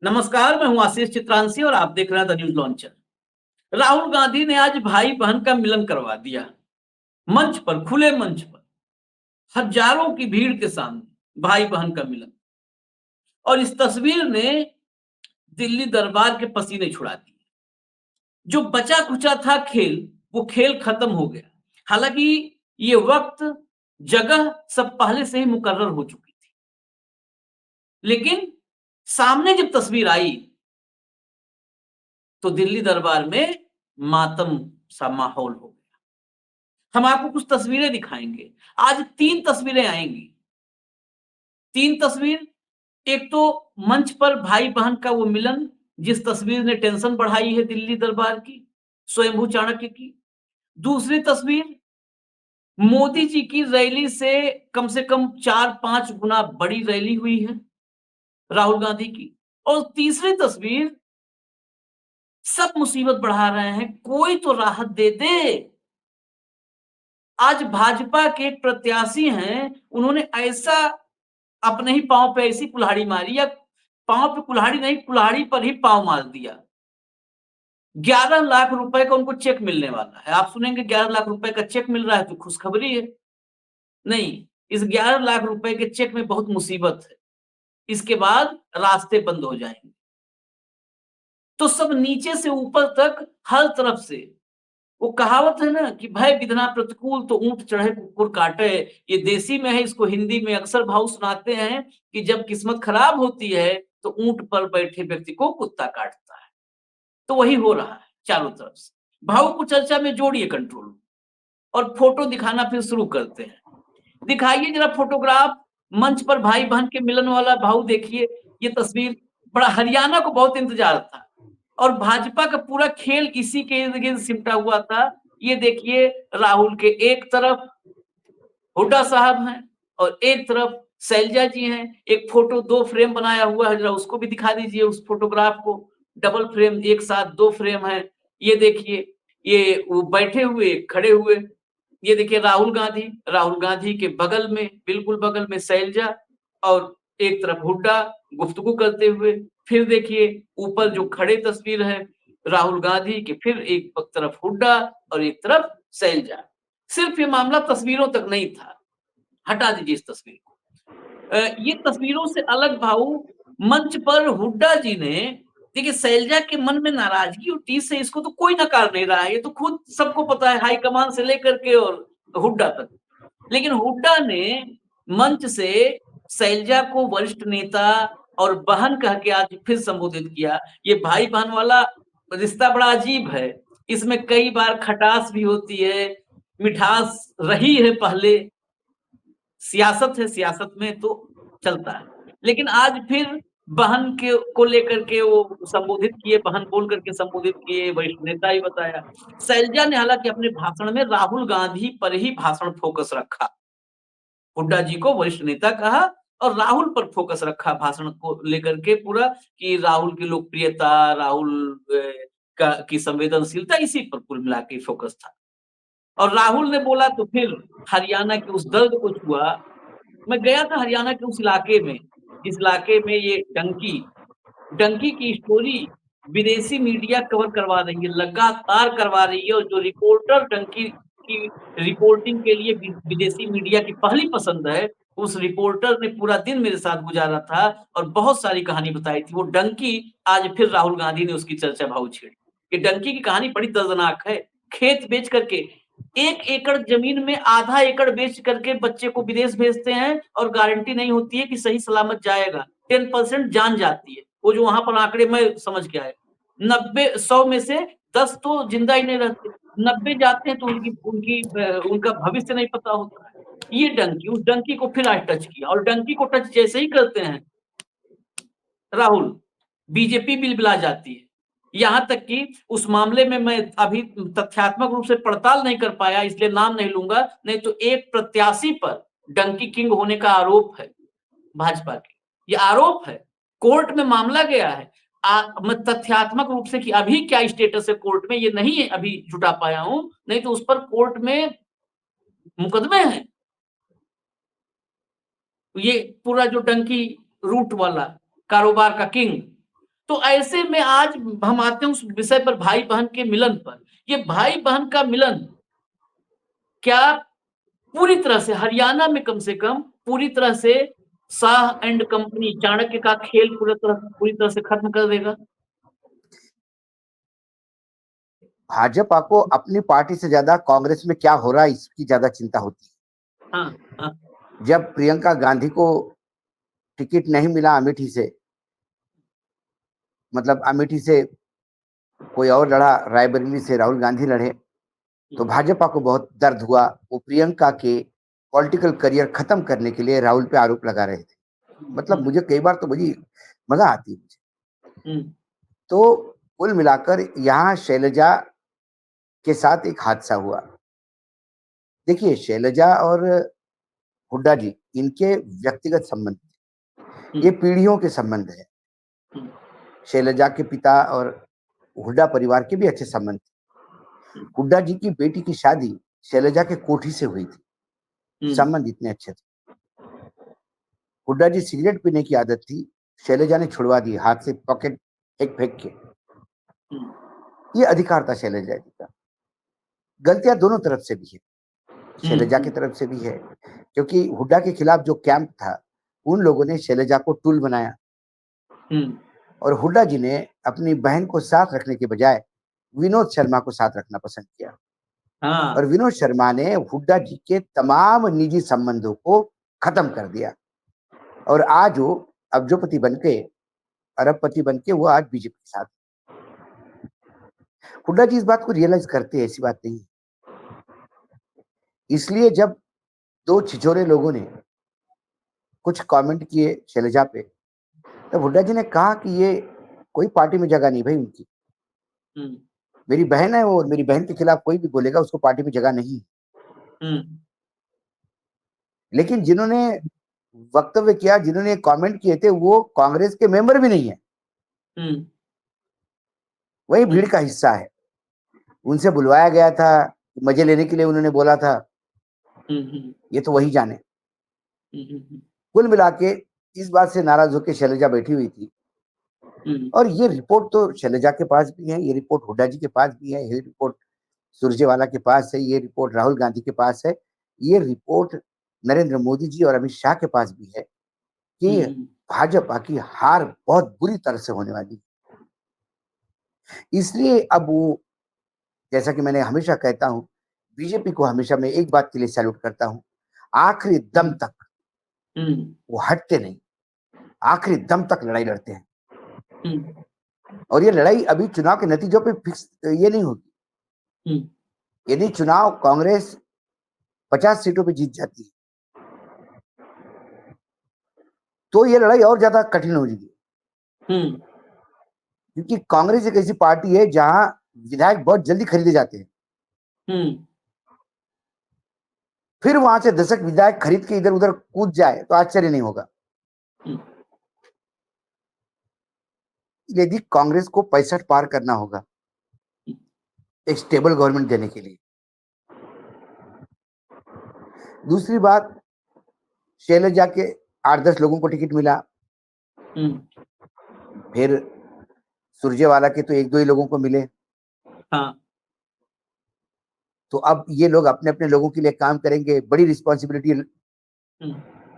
नमस्कार, मैं हूं आशीष चित्रांशी और आप देख रहे हैं the news launcher. Rahul Gandhi ने आज भाई बहन का मिलन करवा दिया। मंच पर, खुले मंच पर, हजारों की भीड़ के सामने भाई बहन का मिलन। और इस तस्वीर ने दिल्ली दरबार के पसीने छुड़ा दिए। जो बचा खुचा था खेल, वो खेल खत्म हो गया। हालांकि ये वक्त, जगह सब पहले से ही मुकर्रर हो चुकी थी, लेकिन सामने जब तस्वीर आई तो दिल्ली दरबार में मातम सा माहौल हो गया। हम आपको कुछ तस्वीरें दिखाएंगे। आज 3 तस्वीरें आएँगी। 3 तस्वीर, एक तो मंच पर भाई-बहन का वो मिलन, जिस तस्वीर ने टेंशन बढ़ाई है दिल्ली दरबार की, स्वयंभू चाणक्य की। दूसरी तस्वीर, मोदी जी की रैली से कम 4-5 गुना बड़ी रैली हुई है, राहुल गांधी की। और तीसरी तस्वीर, सब मुसीबत बढ़ा रहे हैं, कोई तो राहत दे दे। आज भाजपा के एक प्रत्याशी हैं, उन्होंने ऐसा अपने ही पाँव पे ऐसी कुल्हाड़ी मारी, या पाँव पे कुल्हाड़ी नहीं, कुल्हाड़ी पर ही पाँव मार दिया। 11 लाख रुपए का उनको चेक मिलने वाला है। आप सुनेंगे 11 लाख रुपए का चेक मिल रहा है तो खुशखबरी है। नहीं, इस 11 लाख रुपए के चेक में बहुत मुसीबत है। इसके बाद रास्ते बंद हो जाएँगे। तो सब नीचे से ऊपर तक हर तरफ से, वो कहावत है ना कि भय विधना प्रतिकूल तो ऊंट चढ़े कुकुर काटे। ये देसी में है, इसको हिंदी में अक्सर भाव सुनाते हैं कि जब किस्मत खराब होती है तो ऊंट पर बैठे व्यक्ति को कुत्ता काटता है। तो वही हो रहा है चारों तरफ से। भाव को चर्चा में जोड़िए कंट्रोल, और फोटो दिखाना फिर शुरू करते हैं। दिखाइए जरा फोटोग्राफ। मंच पर भाई बहन के मिलन वाला भाव देखिए। ये तस्वीर, बड़ा हरियाणा को बहुत इंतजार था और भाजपा का पूरा खेल इसी के इर्द गिर्द सिमटा हुआ था। ये देखिए, राहुल के एक तरफ हुड्डा साहब हैं और एक तरफ शैलजा जी हैं। एक फोटो 2 फ्रेम बनाया हुआ है, जरा उसको भी दिखा दीजिए उस फोटोग्राफ को। डबल फ्रेम, एक साथ 2 फ्रेम है। ये देखिए, ये वो बैठे हुए, खड़े हुए। ये देखिए राहुल गांधी के बगल में, बिल्कुल बगल में शैलजा, और एक तरफ हुड्डा गुफ्तगू करते हुए। फिर देखिए ऊपर जो खड़े तस्वीर है राहुल गांधी के, फिर एक तरफ हुड्डा और एक तरफ शैलजा। सिर्फ ये मामला तस्वीरों तक नहीं था, हटा दीजिए इस तस्वीर को। ये तस्वीरों से अलग भाव मंच पर हुड्डा जी ने, देखिए शैलजा के मन में नाराजगी और टीस है, इसको तो कोई नकार नहीं रहा है, ये तो खुद सबको पता है, हाईकमान से लेकर के और हुड्डा तक। लेकिन हुड्डा ने मंच से शैलजा को वरिष्ठ नेता और बहन कह के आज फिर संबोधित किया। ये भाई बहन वाला रिश्ता बड़ा अजीब है। इसमें कई बार खटास भी होती है, मिठास रही है पहले। सियासत है, सियासत में तो चलता है। लेकिन आज फिर बहन के को लेकर के वो संबोधित किए, बहन बोल करके संबोधित किए, वरिष्ठ नेता ही बताया। शैलजा ने हालांकि अपने भाषण में राहुल गांधी पर ही भाषण फोकस रखा। हुड्डा जी को वरिष्ठ नेता कहा और राहुल पर फोकस रखा भाषण को लेकर के पूरा, कि राहुल की लोकप्रियता, राहुल की संवेदनशीलता, इसी पर कुल मिला के फोकस था। और राहुल ने बोला तो फिर हरियाणा के उस दर्द को छुआ। मैं गया था हरियाणा के उस इलाके में, जिस इलाके में ये डंकी डंकी की स्टोरी विदेशी मीडिया कवर करवा रही है, लगातार करवा रही है। और जो रिपोर्टर डंकी की रिपोर्टिंग के लिए विदेशी मीडिया की पहली पसंद है, उस रिपोर्टर ने पूरा दिन मेरे साथ गुजारा था और बहुत सारी कहानी बताई थी। वो डंकी, आज फिर राहुल गांधी ने उसकी चर्चा भाव छेड़ी। ये डंकी की कहानी बड़ी दर्दनाक है। खेत बेच करके, 1 एकड़ जमीन में आधा एकड़ बेच करके बच्चे को विदेश भेजते हैं और गारंटी नहीं होती है कि सही सलामत जाएगा। 10% जान जाती है। वो जो वहाँ पर आंकड़े मैं समझ के आया। 90 100 में से 10 तो जिंदा ही नहीं रहते। 90 जाते हैं तो उनका भविष्य नहीं पता होता है। ये डंकी, उस डंकी को फिर आज टच किया, और डंकी को टच जैसे ही करते हैं राहुल, बीजेपी बिलबिला जाती है। यहाँ तक कि उस मामले में मैं अभी तथ्यात्मक रूप से पड़ताल नहीं कर पाया, इसलिए नाम नहीं लूंगा, नहीं तो एक प्रत्याशी पर डंकी किंग होने का आरोप है भाजपा के। ये आरोप है, कोर्ट में मामला गया है। मैं तथ्यात्मक रूप से कि अभी क्या स्टेटस है कोर्ट में, ये नहीं है अभी जुटा पाया हूं, नहीं तो उस पर कोर्ट में मुकदमे हैं। ये पूरा जो डंकी रूट वाला कारोबार का किंग, तो ऐसे में आज हम आते हैं उस विषय पर, भाई बहन के मिलन पर। ये भाई बहन का मिलन क्या पूरी तरह से हरियाणा में कम से कम पूरी तरह से शाह एंड कंपनी चाणक्य का खेल पूरी तरह से खत्म कर देगा? भाजपा को अपनी पार्टी से ज्यादा कांग्रेस में क्या हो रहा है इसकी ज्यादा चिंता होती है। हाँ, हाँ, जब प्रियंका गांधी को टिकट नहीं मिला अमेठी से, मतलब अमेठी से कोई और लड़ा, रायबरेली से राहुल गांधी लड़े, तो भाजपा को बहुत दर्द हुआ। वो प्रियंका के पॉलिटिकल करियर खत्म करने के लिए राहुल पे आरोप लगा रहे थे। मतलब मुझे कई बार तो बड़ी मजा आती है मुझे। तो कुल मिलाकर यहाँ शैलजा के साथ एक हादसा हुआ। देखिए, शैलजा और हुड्डा जी, इनके व्यक्तिगत संबंध, ये पीढ़ियों के संबंध है। शैलजा के पिता और हुड्डा परिवार के भी अच्छे संबंध थे। हुड्डा जी की बेटी की शादी शैलजा के कोठी से हुई थी, संबंध इतने अच्छे थे। हुड्डा जी सिगरेट पीने की आदत थी, शैलजा ने छुड़वा दी हाथ से पॉकेट फेंक के। ये अधिकार था शैलजा जी का। गलतियां दोनों तरफ से भी है, शैलजा की तरफ से भी है, क्योंकि हुड्डा के खिलाफ जो कैंप था, उन लोगों ने शैलजा को टूल बनाया और हुड्डा जी ने अपनी बहन को साथ रखने के बजाय विनोद शर्मा को साथ रखना पसंद किया। और विनोद शर्मा ने हुड्डा जी के तमाम निजी संबंधों को खत्म कर दिया और आज वो अब्जोपति बनके, अरबपति बनके वो आज बीजेपी के साथ। हुड्डा जी इस बात को रियलाइज करते हैं, ऐसी बात नहीं। इसलिए जब दो छिछोरे लोगों ने कुछ कमेंट किए शैलजा पे, तब हुड्डा जी ने कहा कि ये कोई पार्टी में जगह नहीं भाई उनकी। मेरी बहन है वो, और मेरी बहन के खिलाफ कोई भी बोलेगा उसको पार्टी में जगह नहीं। लेकिन जिन्होंने वक्तव्य किया, जिन्होंने कमेंट किए थे, वो कांग्रेस के मेंबर भी नहीं है, वही भीड़ का हिस्सा है। उनसे बुलवाया गया था, मजे लेने के लिए उन्होंने बोला था, ये तो वही जाने। कुल मिला के इस बात से नाराज होकर शैलजा बैठी हुई थी। और ये रिपोर्ट तो शैलजा के पास भी है, ये रिपोर्ट हुड्डा जी के पास भी है, ये रिपोर्ट सुरजेवाला के पास है, ये रिपोर्ट राहुल गांधी के पास है, ये रिपोर्ट नरेंद्र मोदी जी और अमित शाह के पास भी है कि भाजपा की हार बहुत बुरी तरह से होने वाली। इसलिए अब वो, जैसा कि मैंने हमेशा कहता हूं, बीजेपी को हमेशा मैं एक बात के लिए सैल्यूट करता हूं, आखिरी दम तक वो हटते नहीं, आखिरी दम तक लड़ाई लड़ते हैं। और ये लड़ाई अभी चुनाव के नतीजों पे फिक्स ये नहीं होगी। यदि चुनाव कांग्रेस 50 सीटों पे जीत जाती है तो ये लड़ाई और ज्यादा कठिन हो जाएगी, क्योंकि कांग्रेस एक ऐसी पार्टी है जहां विधायक बहुत जल्दी खरीदे जाते हैं। फिर वहां से 10 विधायक खरीद के इधर उधर कूद जाए तो आश्चर्य नहीं होगा। यदि कांग्रेस को 65 पार करना होगा एक स्टेबल गवर्नमेंट देने के लिए। दूसरी बात, शैलजा के 8-10 लोगों को टिकट मिला, फिर सुरजेवाला के तो 1-2 ही लोगों को मिले। तो अब ये लोग अपने अपने लोगों के लिए काम करेंगे। बड़ी रिस्पॉन्सिबिलिटी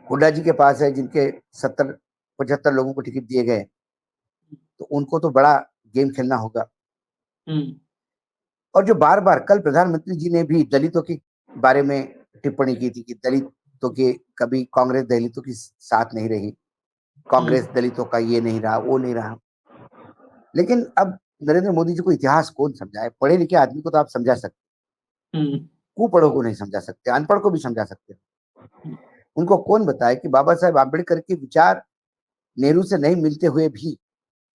हुड्डा जी के पास है, जिनके 70-75 लोगों को टिकट दिए गए, तो उनको तो बड़ा गेम खेलना होगा। और जो बार बार कल प्रधानमंत्री जी ने भी दलितों के बारे में टिप्पणी की थी कि दलितों के, कभी कांग्रेस दलितों की साथ नहीं रही, कांग्रेस दलितों का ये नहीं रहा, वो नहीं रहा। लेकिन अब नरेंद्र मोदी जी को इतिहास कौन समझाए? पढ़े लिखे आदमी को तो आप समझा सकते, कुपढ़ों को नहीं समझा सकते, अनपढ़ को भी समझा सकते। उनको कौन बताए कि बाबा साहेब आम्बेडकर के विचार नेहरू से नहीं मिलते हुए भी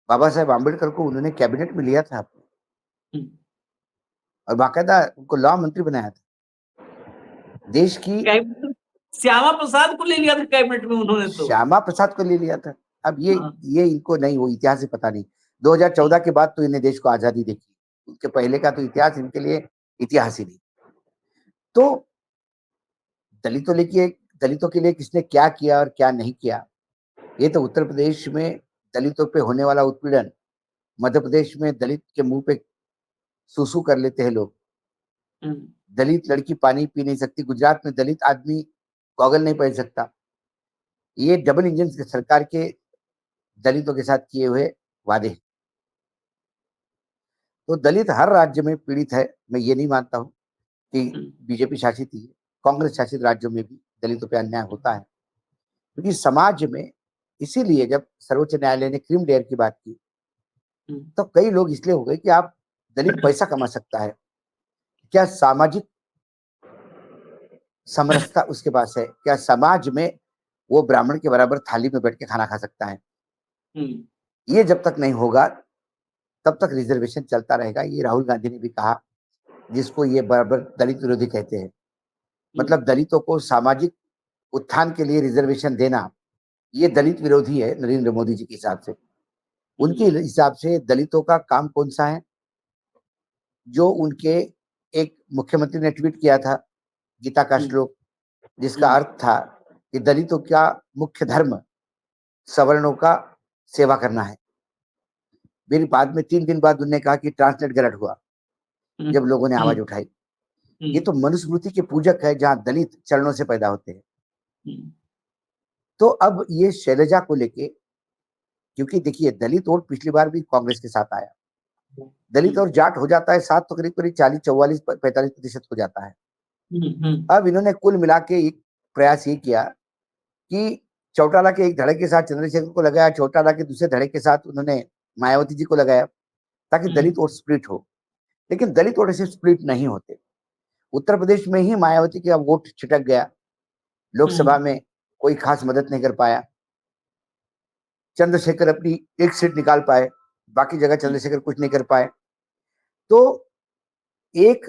बाबा साहेब आम्बेडकर को उन्होंने कैबिनेट में लिया था और बाकायदा उनको लॉ मंत्री बनाया था। देश की श्यामा प्रसाद को ले लिया था कैबिनेट में उन्होंने, तो श्यामा प्रसाद को ले लिया था। अब ये इनको नहीं, वो इतिहास ही पता नहीं। 2014 के बाद तो इन्हें देश को आजादी देखी, उसके पहले का तो इतिहास इनके लिए इतिहास ही नहीं। तो दलितों के लिए किसने क्या किया और क्या नहीं किया, ये तो उत्तर प्रदेश में दलितों पे होने वाला उत्पीड़न मध्य प्रदेश में दलित के मुंह पे सूसू कर लेते हैं लोग। दलित लड़की पानी पी नहीं सकती, गुजरात में दलित आदमी गॉगल नहीं पहन सकता। ये डबल इंजन सरकार के दलितों के साथ किए हुए वादे। तो दलित हर राज्य में पीड़ित है। मैं ये नहीं मानता हूं कि बीजेपी शासित ही है, कांग्रेस शासित राज्यों में भी दलितों पे अन्याय होता है, क्योंकि समाज में, इसीलिए जब सर्वोच्च न्यायालय ने क्रीम लेयर की बात की तो कई लोग इसलिए हो गए कि आप दलित पैसा कमा सकता है, क्या सामाजिक समरसता उसके पास है, क्या समाज में वो ब्राह्मण के बराबर थाली में बैठ के खाना खा सकता है। ये जब तक नहीं होगा तब तक रिजर्वेशन चलता रहेगा। ये राहुल गांधी ने भी कहा, जिसको ये बराबर दलित विरोधी कहते हैं। मतलब दलितों को सामाजिक उत्थान के लिए रिजर्वेशन देना, ये दलित विरोधी है नरेंद्र मोदी जी के हिसाब से। उनके हिसाब से दलितों का काम कौन सा है? जो उनके एक मुख्यमंत्री ने ट्वीट किया था, गीता का श्लोक, जिसका अर्थ था कि दलितों का मुख्य धर्म सवर्णों का सेवा करना है। मेरी बाद में 3 दिन बाद उन्होंने कहा कि ट्रांसलेट गलत हुआ, जब लोगों ने आवाज उठाई। ये तो मनुस्मृति के पूजक है, जहां दलित चरणों से पैदा होते हैं। तो अब ये शैलजा को लेके, क्योंकि देखिए दलित वोट पिछली बार भी कांग्रेस के साथ आया, दलित और जाट हो जाता है साथ, तो करीब करीब 40, 44, 45% हो जाता है। अब इन्होंने कुल मिला के एक प्रयास ये किया कि चौटाला के एक धड़े के साथ चंद्रशेखर को लगाया, चौटाला के दूसरे धड़े के साथ उन्होंने मायावती जी को लगाया, ताकि दलित वोट स्प्लिट हो। लेकिन दलित वोट ऐसे स्प्लिट नहीं होते। उत्तर प्रदेश में ही मायावती का वोट छिटक गया, लोकसभा में कोई खास मदद नहीं कर पाया। चंद्रशेखर अपनी एक सीट निकाल पाए, बाकी जगह चंद्रशेखर कुछ नहीं कर पाए। तो एक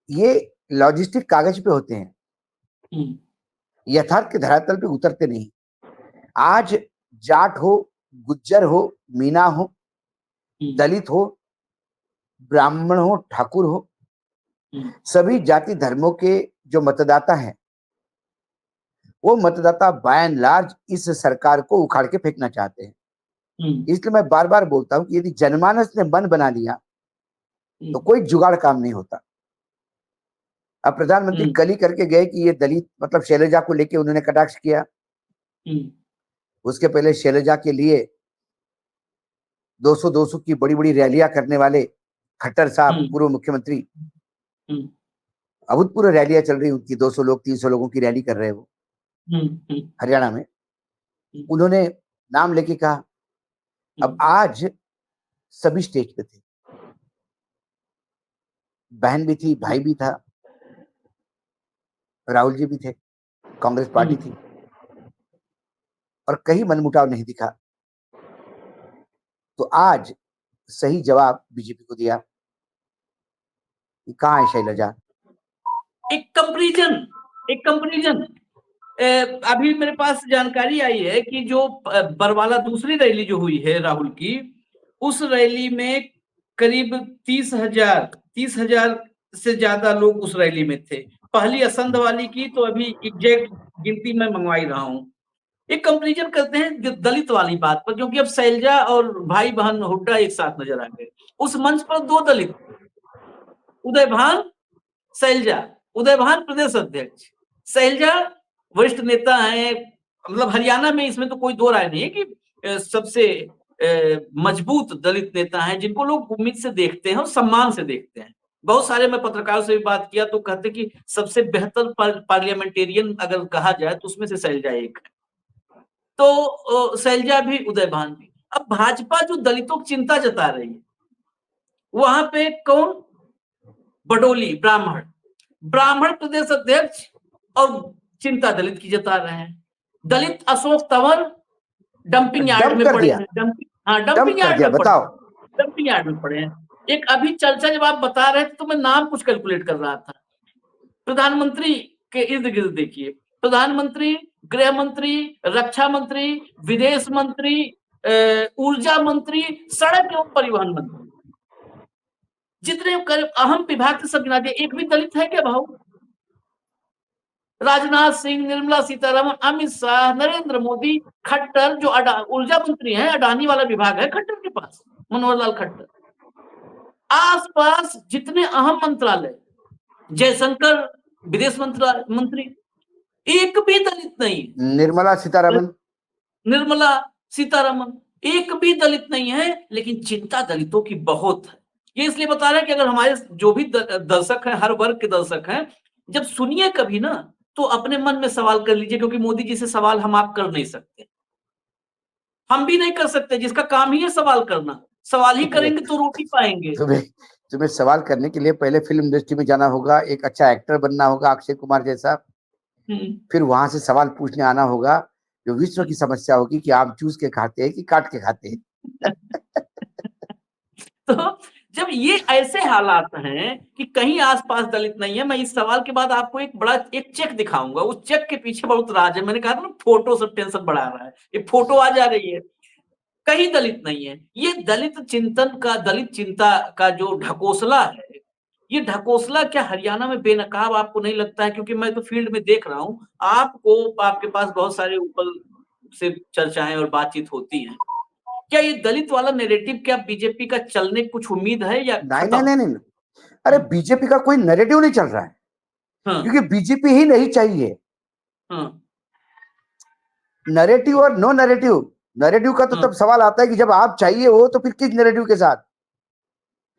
ये लॉजिस्टिक कागज पे होते हैं, यथार्थ के धरातल पे उतरते नहीं। आज जाट हो, गुज्जर हो, मीना हो, दलित हो, ब्राह्मण हो, ठाकुर हो, सभी जाति धर्मों के जो मतदाता हैं, वो मतदाता बाय एंड लार्ज इस सरकार को उखाड़ के फेंकना चाहते हैं। इसलिए मैं बार बार बोलता हूं कि यदि जनमानस ने मन बना लिया तो कोई जुगाड़ काम नहीं होता। अब प्रधानमंत्री कल ही करके गए कि ये दलित, मतलब शैलजा को लेके उन्होंने कटाक्ष किया। उसके पहले शैलजा के लिए 200 की बड़ी बड़ी रैलियां करने वाले खट्टर साहब, पूर्व मुख्यमंत्री, अभूतपूर्व रैलियां चल रही उनकी, 200 लोग, 300 लोगों की रैली कर रहे हैं वो हरियाणा में। उन्होंने नाम लेके कहा। अब आज सभी स्टेज पे थे, बहन भी थी, भाई भी था, राहुल जी भी थे, कांग्रेस पार्टी थी, और कहीं मनमुटाव नहीं दिखा। तो आज सही जवाब बीजेपी को दिया। कहाँ है शैलजा? एक कंपैरिजन अभी मेरे पास जानकारी आई है कि जो बरवाला दूसरी रैली जो हुई है राहुल की, उस रैली में करीब 30,000 से ज्यादा लोग उस रैली में थे। पहली असंध वाली की तो अभी एग्जैक्ट गिनती मैं मंगवाई रहा हूं। एक कंपैरिजन करते हैं दलित वाली बात पर, क्योंकि अब शैलजा और भाई बहन हुड्डा एक साथ नजर आ गए। उस मंच पर 2 दलित, उदयभान शैलजा। उदयभान प्रदेश अध्यक्ष, शैलजा वरिष्ठ नेता है। मतलब हरियाणा में इसमें तो कोई दो राय नहीं है कि सबसे मजबूत दलित नेता हैं, जिनको लोग उम्मीद से देखते हैं और सम्मान से देखते हैं। बहुत सारे, मैं पत्रकारों से भी बात किया तो कहते कि सबसे बेहतर पार्लियामेंटेरियन अगर कहा जाए तो उसमें से शैलजा एक है। तो शैलजा भी, उदयभान भी। अब भाजपा जो दलितों की चिंता जता रही है, वहां पे कौन? बडोली ब्राह्मण प्रदेश अध्यक्ष, और चिंता दलित की जता रहे हैं। दलित अशोक तंवर डंपिंग यार्ड में पड़े हैं। डंपिंग यार्ड में बताओ, डंपिंग यार्ड में पड़े हैं। एक अभी चर्चा जब आप बता रहे थे तो मैं नाम कुछ कैलकुलेट कर रहा था। प्रधानमंत्री के इर्द गिर्द देखिए, प्रधानमंत्री, गृह मंत्री, रक्षा मंत्री, विदेश मंत्री, ऊर्जा मंत्री, सड़क एवं परिवहन मंत्री, जितने अहम विभाग के सब गिना दिए, एक भी दलित है क्या भाऊ? राजनाथ सिंह, निर्मला सीतारमण, अमित शाह, नरेंद्र मोदी, खट्टर जो ऊर्जा मंत्री हैं, अडानी वाला विभाग है खट्टर के पास। मनोहर लाल खट्टर। आसपास जितने अहम मंत्रालय, जयशंकर विदेश मंत्री, एक भी दलित नहीं। निर्मला सीतारमन, निर्मला सीतारमन, एक भी दलित नहीं है, लेकिन चिंता दलितों की बहुत है। ये इसलिए बता रहे हैं कि अगर हमारे जो भी दर्शक हैं, हर वर्ग के दर्शक हैं, जब सुनिए कभी ना, तो अपने मन में सवाल कर लीजिए, क्योंकि मोदी जी से सवाल हम आप कर नहीं सकते, हम भी नहीं कर सकते, जिसका काम ही है सवाल करना। सवाल ही करेंगे तो रोटी पाएंगे। तुम्हें सवाल करने के लिए पहले फिल्म इंडस्ट्री में जाना होगा, एक अच्छा एक्टर बनना होगा अक्षय कुमार जैसा, फिर वहां से सवाल पूछने आना होगा। जो विश्व की समस्या होगी कि आप चूस के खाते हैं कि काट के खाते हैं। तो जब ये ऐसे हालात हैं कि कहीं आसपास दलित नहीं है, मैं इस सवाल के बाद आपको एक बड़ा एक चेक दिखाऊंगा। उस चेक के पीछे बहुत राज है। मैंने कहा था ना, फोटो से टेंशन बढ़ा रहा है, ये फोटो आ जा रही है, कहीं दलित नहीं है। ये दलित चिंतन का, दलित चिंता का जो ढकोसला है, ये ढकोसला क्या हरियाणा में बेनकाब आपको नहीं लगता है? क्योंकि मैं तो फील्ड में देख रहा हूँ, आपके पास बहुत सारे ऊपर से चर्चाएं और बातचीत होती है। क्या ये दलित वाला नैरेटिव क्या बीजेपी का चलने की कुछ उम्मीद है या नहीं खत्म? नहीं नहीं, अरे बीजेपी का कोई नैरेटिव नहीं चल रहा है, क्योंकि बीजेपी ही नहीं चाहिए। नैरेटिव और नो नैरेटिव, नैरेटिव का तो तब सवाल आता है कि जब आप चाहिए हो, तो फिर किस नैरेटिव के साथ?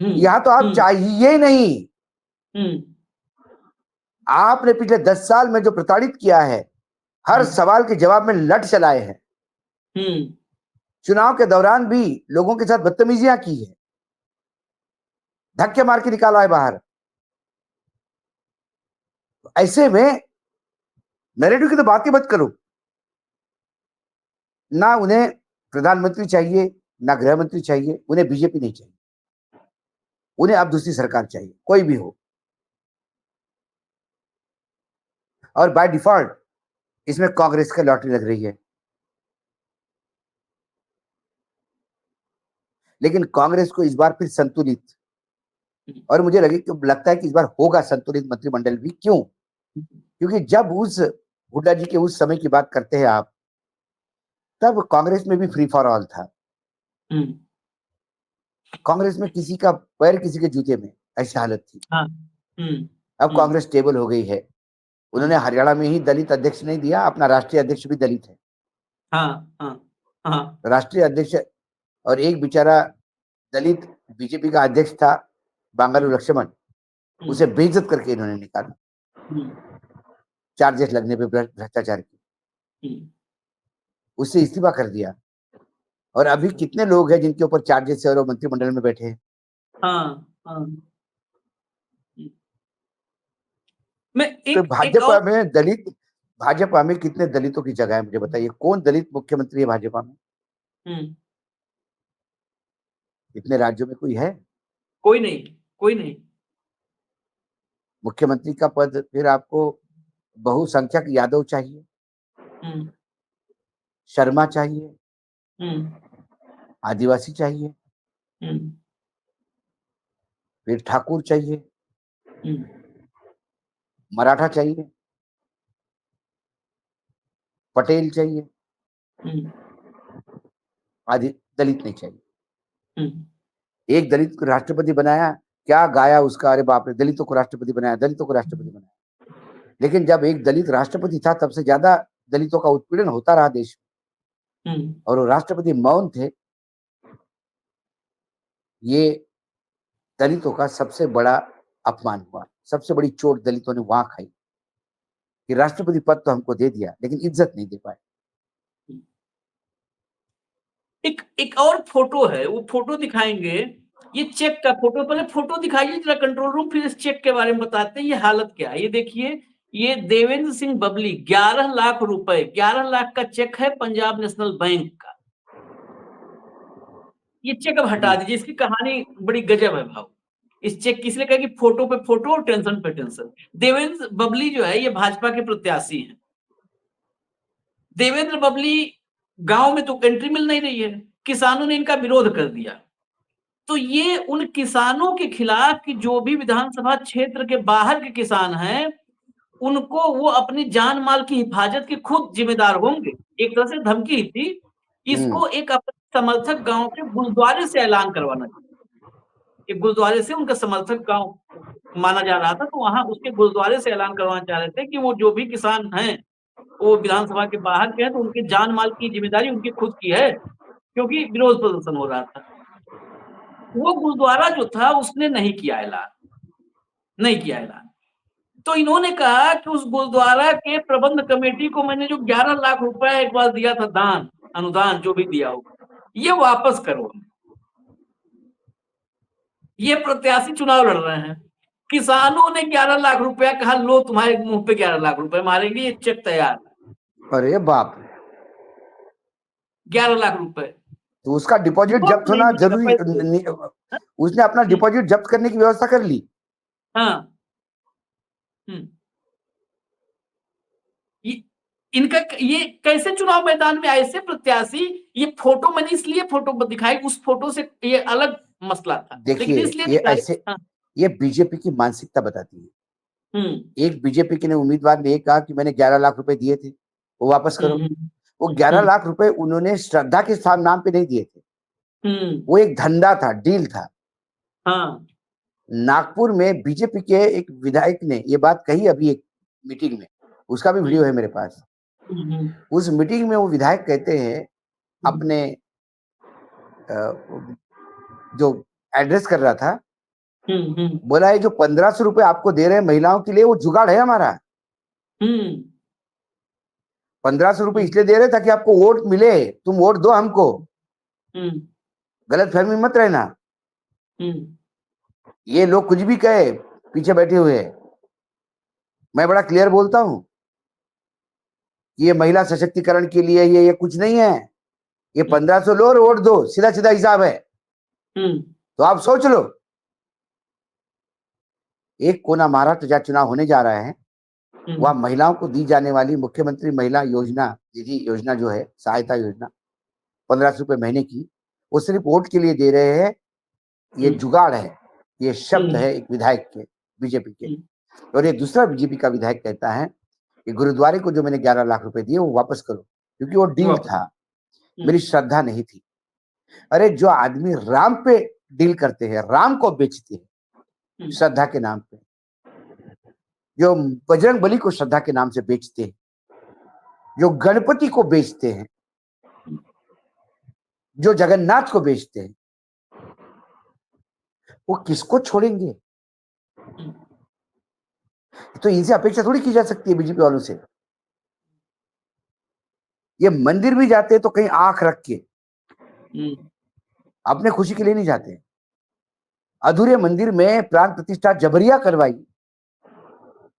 यहां तो आप चाहिए ही नहीं। आपने पिछले 10 साल में जो प्रताड़ित किया है, हर सवाल के जवाब में लट चलाए हैं, चुनाव के दौरान भी लोगों के साथ बदतमीजियां की है, धक्के मार के निकाला है बाहर। ऐसे में नैरेटिव की तो बात ही मत करो। ना उन्हें प्रधानमंत्री चाहिए, ना गृह मंत्री चाहिए, उन्हें बीजेपी नहीं चाहिए, उन्हें अब दूसरी सरकार चाहिए, कोई भी हो। और बाय डिफॉल्ट इसमें कांग्रेस की लॉटरी लग रही है। लेकिन कांग्रेस को इस बार फिर संतुलित, और मुझे लगता है कि इस बार होगा संतुलित मंत्रिमंडल भी। क्यों? क्योंकि जब उस हुड्डा जी के उस समय की बात करते हैं आप, तब कांग्रेस में भी फ्री फॉर ऑल था। कांग्रेस में किसी का पैर किसी के जूते में, ऐसी हालत थी। अब कांग्रेस स्टेबल हो गई है। उन्होंने हरियाणा में ही दलित अध्यक्ष नहीं दिया, अपना राष्ट्रीय अध्यक्ष भी दलित है। राष्ट्रीय अध्यक्ष, और एक बेचारा दलित बीजेपी का अध्यक्ष था, बांगारू लक्ष्मण, उसे बेइज्जत करके इन्होंने निकाला, चार्जेस लगने पे भ्रष्टाचार की, उससे इस्तीफा कर दिया। और अभी कितने लोग हैं जिनके ऊपर चार्जेस है और वो मंत्रिमंडल में बैठे हैं। तो भाजपा में कितने दलितों की जगह है, मुझे बताइए। कौन दलित मुख्यमंत्री है भाजपा में? इतने राज्यों में कोई है? कोई नहीं, कोई नहीं। मुख्यमंत्री का पद फिर आपको बहुसंख्यक यादव चाहिए, शर्मा चाहिए, आदिवासी चाहिए, फिर ठाकुर चाहिए, मराठा चाहिए, पटेल चाहिए, आदि दलित नहीं चाहिए। एक दलित को राष्ट्रपति बनाया, क्या गाया उसका, अरे बाप रे, दलितों को राष्ट्रपति बनाया, दलितों को राष्ट्रपति बनाया। लेकिन जब एक दलित राष्ट्रपति था, तब से ज्यादा दलितों का उत्पीड़न होता रहा देश में, और वो राष्ट्रपति मौन थे। ये दलितों का सबसे बड़ा अपमान हुआ, सबसे बड़ी चोट दलितों ने वहां खाई कि राष्ट्रपति पद तो हमको दे दिया, लेकिन इज्जत नहीं दे पाए। एक और फोटो है, वो फोटो दिखाएंगे, ये चेक का फोटो। पहले फोटो दिखाइए जरा कंट्रोल रूम, फिर इस चेक के बारे में बताते हैं ये हालत क्या है। ये देखिए, ये देवेंद्र सिंह बबली 11 लाख रुपए, 11 लाख का चेक है पंजाब नेशनल बैंक का। ये चेक अब हटा दीजिए, इसकी कहानी बड़ी गजब है भाव। इस चेक की इसलिए कहा कि फोटो पे फोटो और टेंशन पे टेंशन। देवेंद्र बबली जो है, ये भाजपा के प्रत्याशी हैं। देवेंद्र बबली गांव में तो एंट्री मिल नहीं रही है, किसानों ने इनका विरोध कर दिया। तो ये उन किसानों के खिलाफ कि जो भी विधानसभा क्षेत्र के बाहर के किसान हैं, उनको वो अपनी जान माल की हिफाजत के खुद जिम्मेदार होंगे। एक तरह से धमकी थी, इसको एक अपनी समर्थक गांव के गुरुद्वारे से ऐलान करवाना चाहिए। एक गुरुद्वारे से उनका समर्थक गांव माना जा रहा था, तो वहां उसके गुरुद्वारे से ऐलान करवाना चाह रहे थे कि वो जो भी किसान हैं वो विधानसभा के बाहर के हैं, तो उनके जान माल की जिम्मेदारी उनकी खुद की है, क्योंकि विरोध प्रदर्शन हो रहा था। वो गुरुद्वारा जो था उसने नहीं किया ऐलान। तो इन्होंने कहा कि उस गुरुद्वारा के प्रबंध कमेटी को मैंने जो 11 लाख रुपए एक बार दिया था, दान अनुदान जो भी दिया हो, ये वापस करो। ये प्रत्याशी चुनाव लड़ रहे हैं, किसानों ने 11 लाख रुपया कहा, लो तुम्हारे मुंह पे 11 लाख रुपए मारेंगे, ये चेक तैयार। अरे बाप रे, 11 लाख रुपए तो उसका डिपॉजिट जब्त होना जरूरी, उसने अपना डिपॉजिट जब्त करने की व्यवस्था कर ली। हाँ। इनका ये कैसे चुनाव मैदान में ऐसे प्रत्याशी, ये फोटो मैंने इसलिए फोटो दिखाई, उस फोटो से ये अलग मसला था, देखिए ये ऐसे ये बीजेपी की मानसिकता बताती है। एक बीजेपी के ने उम्मीदवार ने कहा कि मैंने 11 लाख रुपए दिए थे, वो वापस करो। वो 11 लाख रुपए उन्होंने श्रद्धा के नाम पे नहीं दिए थे, वो एक धंधा था, डील था। हाँ। नागपुर में बीजेपी के एक विधायक ने ये बात कही अभी एक मीटिंग में, उसका भी वीडियो है मेरे पास। उस मीटिंग में वो विधायक कहते हैं अपने जो एड्रेस कर रहा था, बोला है जो 1500 रुपए आपको दे रहे हैं महिलाओं के लिए, वो जुगाड़ है हमारा। 1500 रुपए इसलिए दे रहे ताकि आपको वोट मिले, तुम वोट दो हमको, गलत फहमी मत रहना। ये लोग कुछ भी कहे पीछे बैठे हुए, मैं बड़ा क्लियर बोलता हूं, ये महिला सशक्तिकरण के लिए ये कुछ नहीं है। ये 1500 लो और वोट दो, सीधा सीधा हिसाब है। तो आप सोच लो, एक कोना महाराष्ट्र जहाँ चुनाव होने जा रहा है, वह महिलाओं को दी जाने वाली मुख्यमंत्री महिला योजना निधि योजना जो है, सहायता योजना 1500 रुपए महीने की, वो सिर्फ वोट के लिए दे रहे हैं। ये जुगाड़ है, ये शब्द है एक विधायक के, बीजेपी के। और ये दूसरा बीजेपी का विधायक कहता है कि गुरुद्वारे को जो मैंने 11 लाख रुपए दिए वो वापस करो, क्योंकि वो डील था, मेरी श्रद्धा नहीं थी। अरे जो आदमी राम पे डील करते हैं, राम को बेचते हैं श्रद्धा के नाम पे, जो बजरंग बली को श्रद्धा के नाम से बेचते हैं, जो गणपति को बेचते हैं, जो जगन्नाथ को बेचते हैं, वो किसको छोड़ेंगे? तो इनसे अपेक्षा थोड़ी की जा सकती है बीजेपी वालों से। ये मंदिर भी जाते हैं तो कहीं आंख रख के, अपने खुशी के लिए नहीं जाते। अधूरे मंदिर में प्राण प्रतिष्ठा जबरिया करवाई,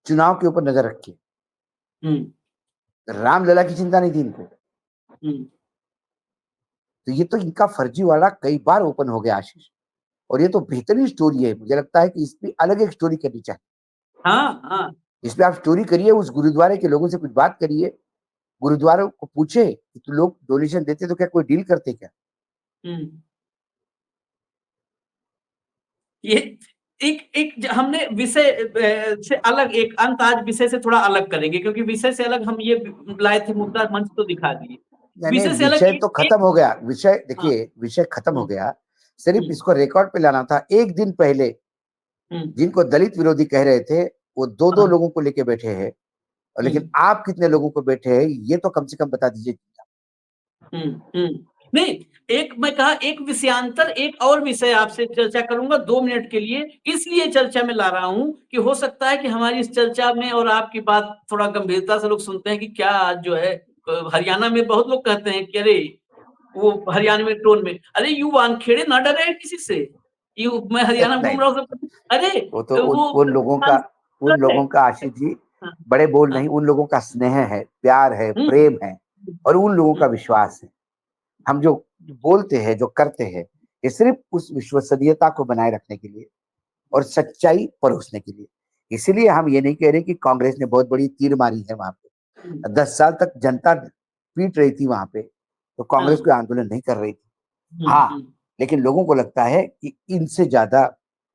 चुनाव के ऊपर नजर रख के। रामलला की चिंता नहीं थी इनको। तो ये तो इनका फर्जीवाड़ा कई बार ओपन हो गया आशीष, और ये तो बेहतरीन स्टोरी है। मुझे लगता है कि इस पे अलग एक स्टोरी करनी चाहिए। हाँ। इस पे आप स्टोरी करिए, उस गुरुद्वारे के लोगों से कुछ बात करिए, गुरुद्वारे को पूछे कि तो लोग डोनेशन देते तो क्या कोई डील करते क्या? ये एक हमने विषय से अलग, एक अंत आज विषय से थोड़ा अलग करेंगे, क्योंकि विषय से अलग हम ये लाए थे मुद्दा, मंच तो दिखा दिए। विषय तो खत्म हो गया। विषय देखिए, विषय खत्म हो गया, सिर्फ इसको रिकॉर्ड पे लाना था। एक दिन पहले जिनको दलित विरोधी कह रहे थे, वो दो लोगों को लेके बैठे हैं, और लेकिन आप कितने लोगों को बैठे हैं ये तो कम से कम बता दीजिए। नहीं, मैं कहा एक विषयांतर, एक और विषय आपसे चर्चा करूंगा 2 मिनट के लिए। इसलिए चर्चा में ला रहा हूं कि हो सकता है कि हमारी इस चर्चा में और आपकी बात थोड़ा गंभीरता से लोग सुनते हैं कि क्या आज जो है हरियाणा में बहुत लोग कहते हैं कि अरे वो हरियाणा में टोन में, अरे यू वानखेड़े ना डरे किसी से, मैं हरियाणा में घूम रहा हूँ, अरे वो तो उन लोगों का आशीष जी बड़े बोल नहीं, उन लोगों का स्नेह है, प्यार है, प्रेम है, और उन लोगों का विश्वास है। हम जो बोलते हैं, जो करते हैं, ये सिर्फ उस विश्वसनीयता को बनाए रखने के लिए और सच्चाई परोसने के लिए। इसीलिए हम ये नहीं कह रहे कि कांग्रेस ने बहुत बड़ी तीर मारी है वहां पे। 10 साल तक जनता पीट रही थी वहां पे, तो कांग्रेस कोई आंदोलन नहीं कर रही थी। हाँ, लेकिन लोगों को लगता है कि इनसे ज्यादा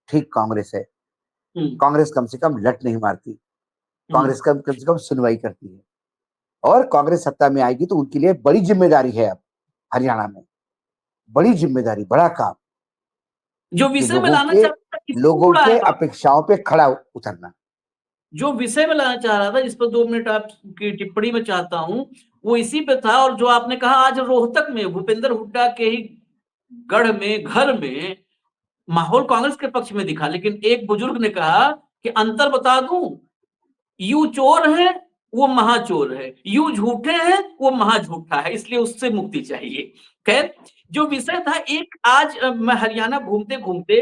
ठीक कांग्रेस है। कांग्रेस कम से कम लट नहीं मारती, कांग्रेस कम से कम सुनवाई करती है, और कांग्रेस सत्ता में आएगी तो उनके लिए बड़ी जिम्मेदारी है अब हरियाणा में। बड़ी जिम्मेदारी, बड़ा काम जो कि विषय में लाना चाहता था इसको लोगों उड़ा के है बाप। अपेक्षाओं पे खड़ा उतरना। जो विषय में लाना चाह रहा था, जिस पर 2 मिनट आपकी टिप्पणी में चाहता हूँ, वो इसी पे था। और जो आपने कहा आज रोहतक में भूपेंद्र हुड्डा के ही गढ़ में, घर में माहौल कांग्रेस के पक्ष में दिखा, लेकिन एक बुजुर्ग ने कहा कि अंतर बता दूं, यू चोर है, वो महाचोर है, यू झूठे हैं, वो महाझूठा है, इसलिए उससे मुक्ति चाहिए। खैर, जो विषय था, एक आज मैं हरियाणा घूमते घूमते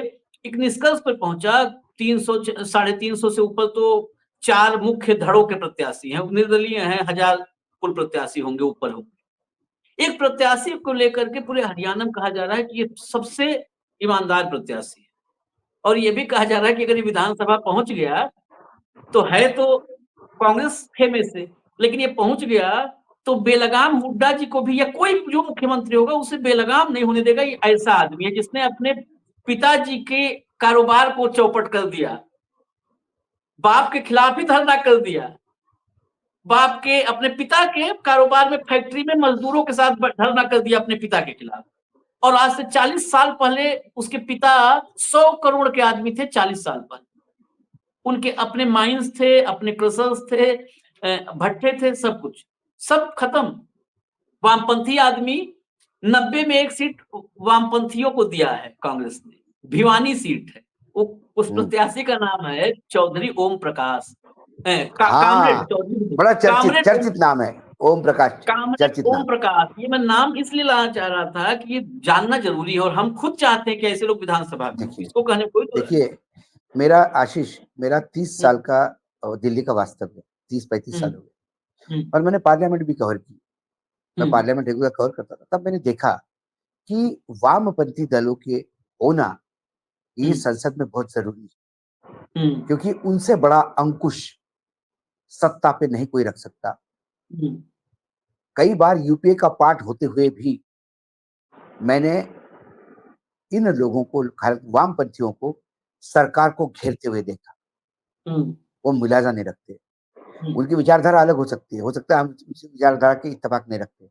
एक निष्कर्ष पर पहुंचा। 300 350 से ऊपर तो 4 मुख्य धड़ों के प्रत्याशी हैं, निर्दलीय हैं, 1000 कुल प्रत्याशी होंगे, ऊपर होंगे। एक प्रत्याशी को लेकर के पूरे हरियाणा में कहा जा रहा है कि ये सबसे ईमानदार प्रत्याशी है, और ये भी कहा जा रहा है कि अगर ये विधानसभा पहुंच गया तो है तो कांग्रेस खेमे से, लेकिन ये पहुंच गया तो बेलगाम हुड्डा जी को भी, या कोई जो मुख्यमंत्री होगा उसे बेलगाम नहीं होने देगा। ये ऐसा आदमी है जिसने अपने पिताजी के कारोबार को चौपट कर दिया, बाप के खिलाफ ही धरना कर दिया, बाप के, अपने पिता के कारोबार में, फैक्ट्री में मजदूरों के साथ धरना कर दिया अपने पिता के खिलाफ। और आज से 40 साल पहले उसके पिता 100 करोड़ के आदमी थे। 40 साल पहले उनके अपने माइंस थे, अपने क्रशर्स थे, भट्टे थे, सब कुछ, सब खत्म। वामपंथी आदमी, 90 में एक सीट वामपंथियों को दिया है कांग्रेस ने, भिवानी सीट है। उस प्रत्याशी का नाम है चौधरी ओम प्रकाश, कामरेड चौधरी, बड़ा कामरेड चर्चित नाम है ओम प्रकाश, चर्चित ओम नाम। प्रकाश। ये मैं नाम इसलिए लाना चाह रहा था कि ये जानना जरूरी है, और हम खुद चाहते हैं कि ऐसे लोग विधानसभा में, इसको कहने कोई तो देखिए, मेरा आशीष, मेरा 30 साल का दिल्ली का वास्तव है, 30-35 साल हो गए, और मैंने पार्लियामेंट भी कवर की। मैं पार्लियामेंट रेगुलर कवर करता था, तब मैंने देखा कि वामपंथी दलों के होना ये संसद में बहुत जरूरी है, क्योंकि उनसे बड़ा अंकुश सत्ता पे नहीं कोई रख सकता। कई बार यूपीए का पार्ट होते हुए भी मैंने इन लोगों को, वामपंथियों को, सरकार को घेरते हुए देखा। वो मुलाजा नहीं रखते, उनकी विचारधारा अलग हो सकती है, हो सकता है हम उसी विचारधारा के इत्तेफाक नहीं रखते,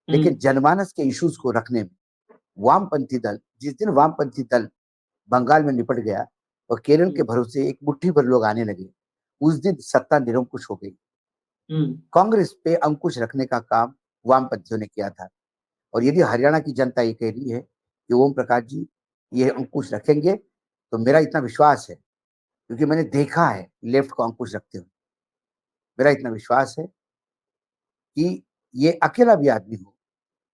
लेकिन जनमानस के इश्यूज को रखने में वामपंथी दल, जिस दिन वामपंथी दल बंगाल में निपट गया और केरल के भरोसे एक मुट्ठी भर लोग आने लगे, उस दिन सत्ता निरंकुश हो गई। कांग्रेस पे अंकुश रखने का काम वामपंथियों ने किया था, और यदि हरियाणा की जनता ये कह रही है कि ओम प्रकाश जी ये अंकुश रखेंगे, तो मेरा इतना विश्वास है, क्योंकि मैंने देखा है लेफ्ट को अंकुश रखते हुए, मेरा इतना विश्वास है कि ये अकेला भी आदमी हो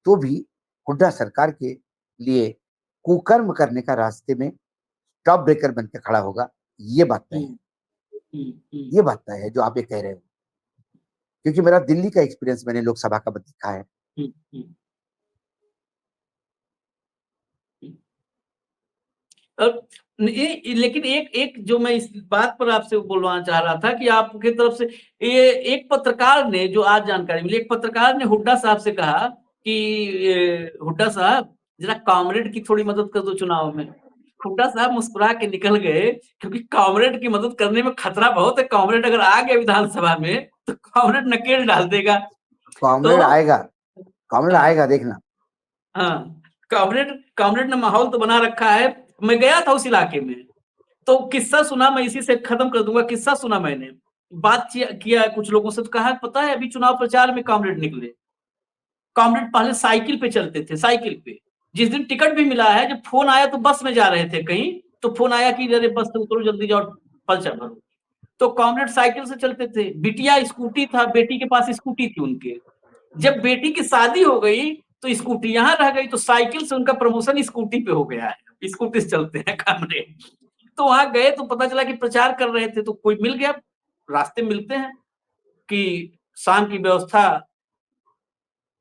तो भी हुड्डा सरकार के लिए कुकर्म करने का रास्ते में टॉप ब्रेकर बन के खड़ा होगा। ये बात तय है, ये बात तय है जो आप ये कह रहे हो, क्योंकि मेरा दिल्ली का एक्सपीरियंस मैंने लोकसभा का देखा है। लेकिन एक जो मैं इस बात पर आपसे बोलवाना चाह रहा था कि आपकी तरफ से ये एक पत्रकार ने, जो आज जानकारी मिली, एक पत्रकार ने हुड्डा साहब से कहा कि हुड्डा साहब जरा कामरेड की थोड़ी मदद कर दो चुनाव में। हुड्डा साहब मुस्कुरा के निकल गए, क्योंकि कामरेड की मदद करने में खतरा बहुत है। कामरेड अगर आ गया विधानसभा में तो कामरेड नकेल डाल देगा। कामरेड आएगा, कामरेड आएगा, देखना। हाँ, कामरेड ने माहौल तो बना रखा है। मैं गया था उस इलाके में, तो किस्सा सुना, मैं इसी से खत्म कर दूंगा। किस्सा सुना मैंने, बात किया कुछ लोगों से, तो कहा पता है अभी चुनाव प्रचार में कामरेड निकले। कामरेड पहले साइकिल पे चलते थे, साइकिल पे। जिस दिन टिकट भी मिला है, जब फोन आया तो बस में जा रहे थे कहीं, तो फोन आया कि अरे बस से उतरो, जल्दी जाओ, पर्चा भरो। तो कामरेड साइकिल से चलते थे। बिटिया स्कूटी था, बेटी के पास स्कूटी थी उनके। जब बेटी की शादी हो गई तो स्कूटी यहाँ रह गई, तो साइकिल से उनका प्रमोशन स्कूटी पे हो गया है, स्कूटी से चलते हैं कामरेड। तो वहां गए तो पता चला कि प्रचार कर रहे थे, तो कोई मिल गया, रास्ते मिलते हैं कि शाम की व्यवस्था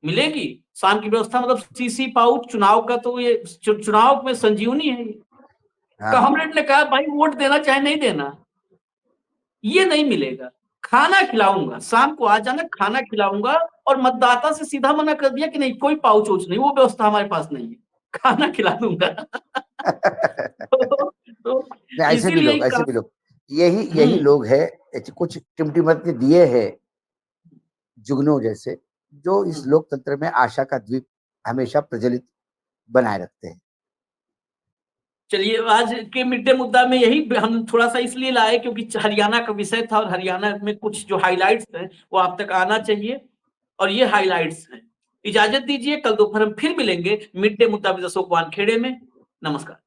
मिलेगी। शाम की व्यवस्था मतलब सीसी पाउच चुनाव का, तो ये चुनाव में संजीवनी है। कामरेड ने कहा भाई वोट देना चाहे नहीं देना, ये नहीं मिलेगा, खाना खिलाऊंगा, शाम को आ जाना, खाना खिलाऊंगा। और मतदाता से सीधा मना कर दिया कि नहीं, कोई पाउच वोच नहीं, वो व्यवस्था हमारे पास नहीं है, खाना खिला दूंगा। तो ऐसे भी लोग, ऐसे भी लोग, यही लोग है, कुछ टिमटिमत दिए है जुगनू जैसे, जो इस लोकतंत्र में आशा का द्वीप हमेशा प्रज्वलित बनाए रखते हैं। चलिए, आज के मिड डे मुद्दा में यही हम थोड़ा सा इसलिए लाए क्योंकि हरियाणा का विषय था और हरियाणा में कुछ जो हाइलाइट्स हैं वो आप तक आना चाहिए, और ये हाइलाइट्स हैं। इजाजत दीजिए, कल दोपहर हम फिर मिलेंगे मिड डे मुद्दा विद अशोक वानखेड़े में। नमस्कार।